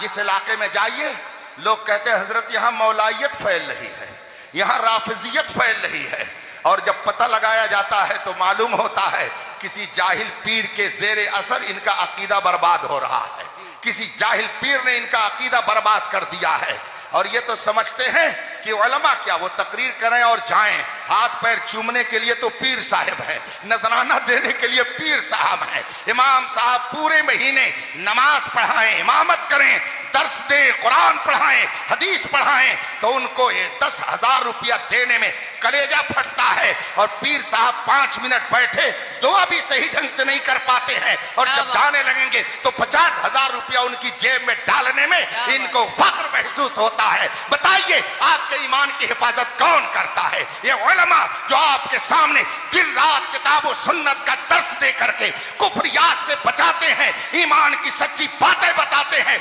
जिस इलाके में जाइए लोग कहते हैं हजरत यहाँ मौलाइयत फैल रही है, यहाँ राफिजियत फैल रही है। और जब पता लगाया जाता है तो मालूम होता है किसी जाहिल पीर के जेरे असर इनका अकीदा बर्बाद हो रहा है, किसी जाहिल पीर ने इनका अकीदा बर्बाद कर दिया है। और ये तो समझते हैं कि उलमा क्या वो तकरीर करें और जाएं, हाथ पैर चूमने के लिए तो पीर साहब है, नजराना देने के लिए पीर साहब है। इमाम साहब पूरे महीने नमाज पढ़ाएं, इमामत करें, दर्स दें, कुरान पढ़ाएं, हदीस पढ़ाएं, तो उनको 10,000 रुपया देने में कलेजा फटता है। और पीर साहब 5 मिनट बैठे दुआ भी सही ढंग से नहीं कर पाते हैं, और जब जाने लगेंगे तो 50,000 रुपया उनकी जेब में डालने में इनको फख्र महसूस होता है। बताइए आपके ईमान की हिफाजत कौन करता है? ये उलमा जो आपके सामने दिन रात किताब और सुन्नत का दर्स दे करके कुफ्रियात से बचाते हैं, ईमान की सच्ची बातें बताते हैं।